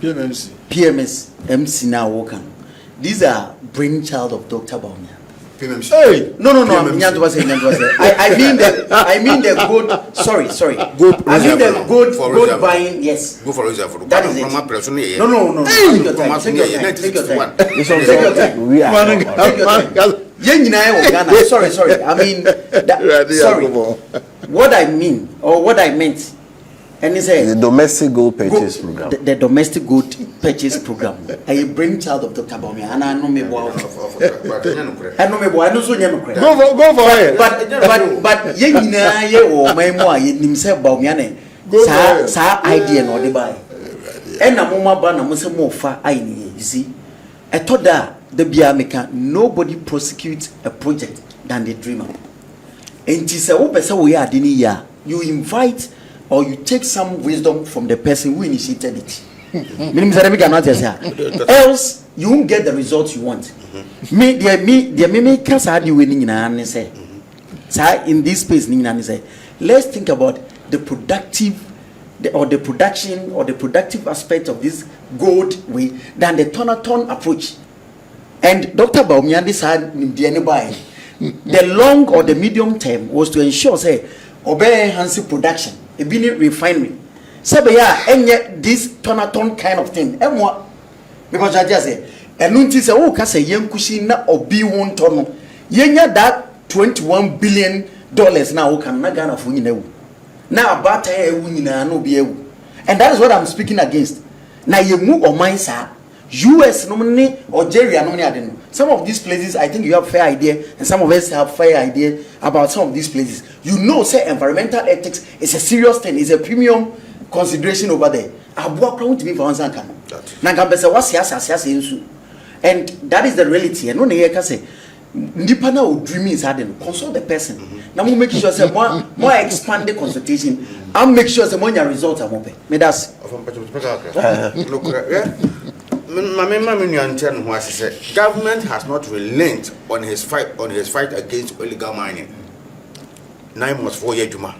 PMS MC now working. These are brainchild of Dr. Baumia. PMMC. Hey, no. I mean the good. Sorry. Good. I mean the good buying. Yes. Go for example. That is it. No. Take your time. We are. Sorry. I mean, sorry. What I mean or what I meant. And it's the domestic gold purchase program. The domestic gold purchase program. I bring child of Dr. Baumia, and I know me well. I know so credit. Go for it. But ye or my more himself Baumiane. Sa idea no de buy. And a mama ban a more far I you see. I thought that the Biameka nobody prosecutes a project than the dreamer. And it's a open we are dini ya. You invite or you take some wisdom from the person who initiated it. Else, you won't get the results you want. Me, can't argue with Nina say. In this space, Nina say, let's think about the productive, the productive aspect of this gold way than the ton approach. And Dr. Baumia decided the long or the medium term was to ensure, say, obey Hansi production. A bini refinery. Sabeya enye this ton kind of thing. Emwa because I just say enunti se wo ka se yenkushi na obi won ton. Yenya that $21 billion na wo kan na Ghana fo nyina wu. Na abata e wu nyina na obi ewu. And that is what I'm speaking against. Na yemu oman sa US no ni Algeria no ni ade no. Some of these places I think you have fair idea and some of us have fair idea about some of these places. You know say environmental ethics is a serious thing, is a premium consideration over there. Abua crown to be for answer kan. Na gambesa was siasa ensu. And that is the reality. And no na say Nipa na o dreaming is hard. Consult the person. Now we make sure say more expand the consultation. And make sure say more your results are more. Me that's. Government has not relent on his fight against illegal mining. 9 months 4 year juma.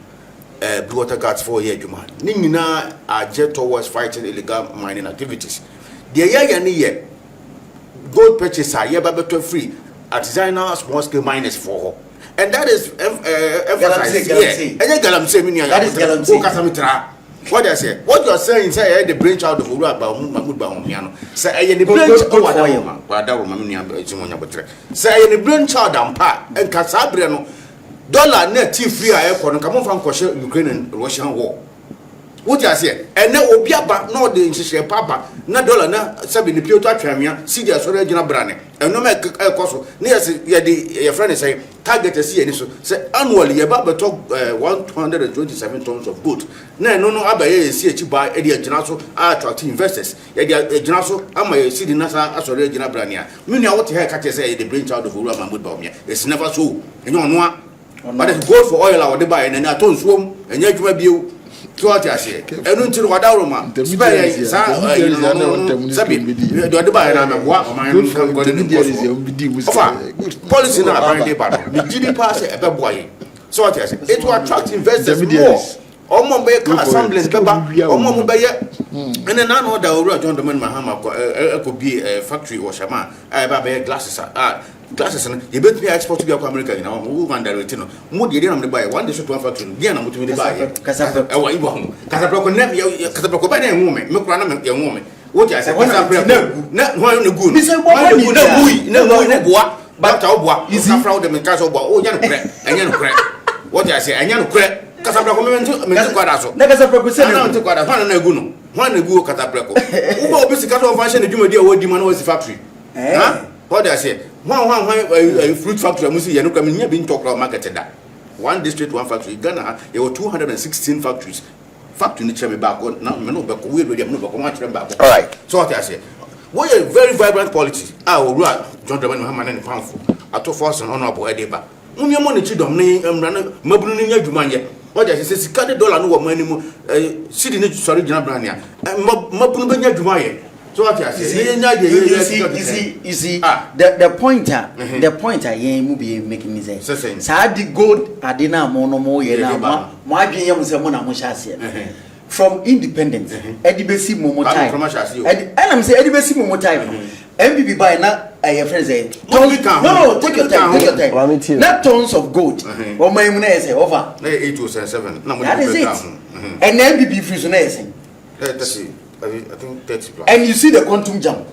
Blue water guards 4 year juma. Ningina are jet towards fighting illegal mining activities. The year gold purchaser year baby free artisanal small scale miners for. And that is emphasized here. That is guarantee. What I say? What you are saying is the brainchild of Ura Mahmoud Bahumiano. Say the brainchild Say the brainchild and pa and Casabriano dollar net free airport and come on from Ukraine and Russian war. What you say? And now Obiaba no the insist papa na dollar na sabi the Piotr Tramia see the original brand and no make a cost near your friend say target a see so say annually about talk 127 tons of gold. No abaye see buy a general attract investors. General am see the NASA as original brand here. Meaning what here catch say the brainchild of Ura Mahmoud Baumia. It's never so. And you know but it's gold for oil or the buy and I told swim and yet you may be. So what I say, and until what I want, the policy now apparently bad. The GDP pass a boy. So what I say, it will attract investors more. Omo be assembly beba, omo be and then I know that John Domen Mahama could be a factory or shama. I buy glasses. Glasses and you bet me export to America now. Who want that return? More didn't buy one district one factory. Diana to me buy Casablanca. Casablanca never Casablanca by a woman. Mokrana young woman. What I said, not one good. No, but our is a fraud and castle. Oh, young crack and young crack. What I say, and young crack. Casablanca never to Guadazo. One good Cataplaco. Who obviously cut off fashion and do my old demand was the factory. What I say? One fruit factory, you know, coming here being talked about marketed that. One district, one factory. Ghana, there were 216 factories. Factory in the back, now, no, but we already have no back. All right. So what I say? What a very vibrant politics. I will run John Mahama and Poundful. I told Force and Honorable Edeba. Only money to dominate and run Mabunia Jumania. What I say, $60 no money more. Sitting in sorry, Janabania. And Mabunia Jumaya. So what I say? You see, the pointer, you be making me say. Sadi gold, Adina mono yena, my game was a monamoshas. From independence, Edibesi Momo time. And I'm saying Edibesi Momo time. MBB by now, I friends say, no, take your time. Not tons of gold. Or my money say over. 827. That is it. And MBB fusionizing. I think 30 plus. And you see the quantum jump.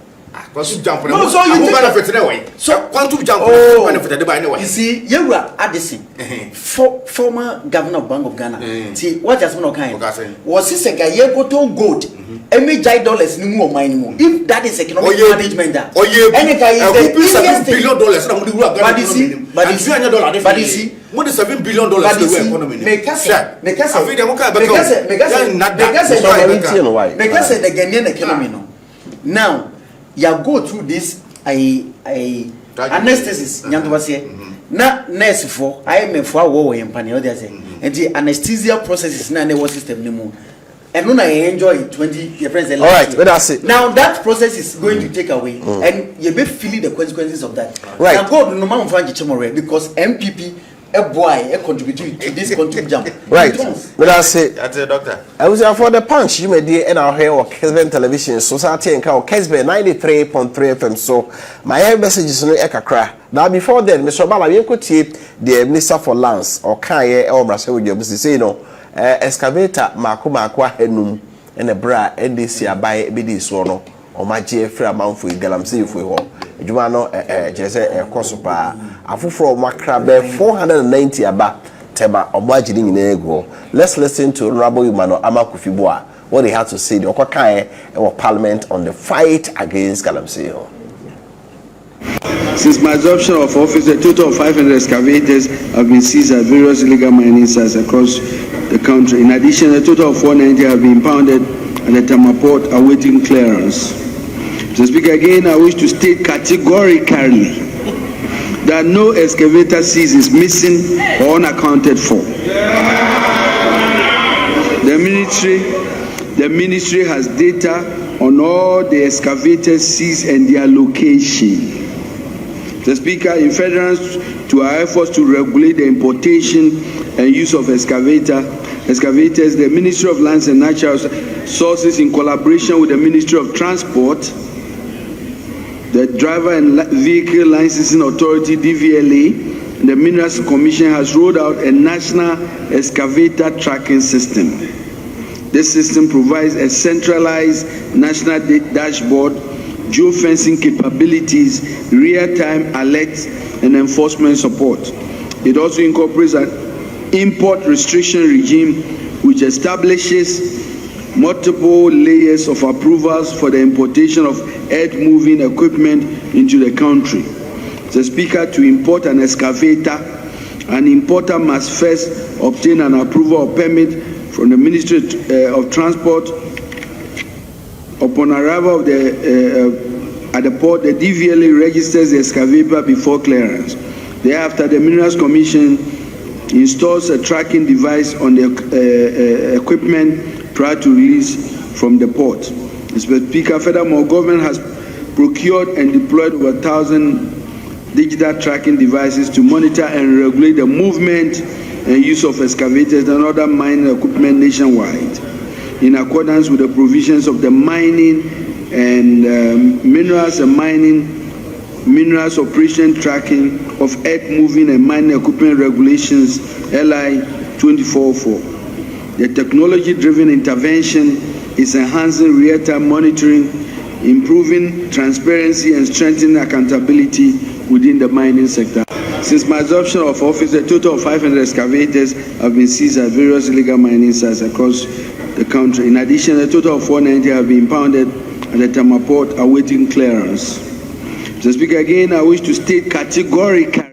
Quantum jump. No, so you benefit anyway. So quantum jump. Benefit anyway. You see, you were Addison, former governor of Bank of Ghana. See, what has been kind? Was this a guy go to gold? $1 no more money. If that is economic management, any guy is $1 billion. But you see, more than $7 billion the economy. Because the Ghanaian economy now you go through this anesthesis na nurse for IMF for wo empany o dey say and the anesthesia processes na nervous system ni mu and no na enjoy 20 your friends. All right, that's it. Now that process is going to take away and you be feeling the consequences of that. Right. Now God no man find chimore because MPP a boy contributing to this quantum jump. Right. But that's it. That's it, doctor. I was for the punch you made in our hair or Kesben Television Society and Cow Kesben 93.3 FM. So my message is no ekakra. Now before then, Mr. Obama, you could see the Minister for Lands or Kaye or Brasil Jobs say no excavator Makuma Henum and a bra NDC by BD Sono or my GF amount for Galamsey for Jumano Jesse Kosopa Afufro Makrabe 490 aba Tema Omajini in Ego. Let's listen to Honorable Umano Amakufibua what he had to say the Okakae or Parliament on the fight against Galamsey. Since my adoption of office, a total of 500 excavators have been seized at various illegal mining sites across the country. In addition, a total of 490 have been impounded at the Tama port awaiting clearance. To speak again, I wish to state categorically that no excavator seized is missing or unaccounted for. The ministry has data on all the excavators seized and their location. The Speaker, in furtherance to our efforts to regulate the importation and use of excavators, the Ministry of Lands and Natural Sources, in collaboration with the Ministry of Transport, the Driver and Vehicle Licensing Authority, DVLA, and the Minerals Commission, has rolled out a national excavator tracking system. This system provides a centralized national dashboard, geofencing capabilities, real-time alerts, and enforcement support. It also incorporates an import restriction regime which establishes multiple layers of approvals for the importation of earth-moving equipment into the country. The Speaker, to import an excavator, an importer must first obtain an approval or permit from the Ministry of Transport. Upon arrival of at the port, the DVLA registers the excavator before clearance. Thereafter, the Minerals Commission installs a tracking device on the equipment prior to release from the port. Mr. Speaker, furthermore, government has procured and deployed over 1,000 digital tracking devices to monitor and regulate the movement and use of excavators and other mining equipment nationwide, in accordance with the provisions of the Mining and Minerals Operation Tracking of Earth Moving and Mining Equipment Regulations, LI 2404. The technology-driven intervention is enhancing real-time monitoring, improving transparency, and strengthening accountability within the mining sector. Since my adoption of office, a total of 500 excavators have been seized at various illegal mining sites across the country. In addition, a total of 490 have been impounded at the Tama port awaiting clearance. Mr. Speaker, again, I wish to state categorically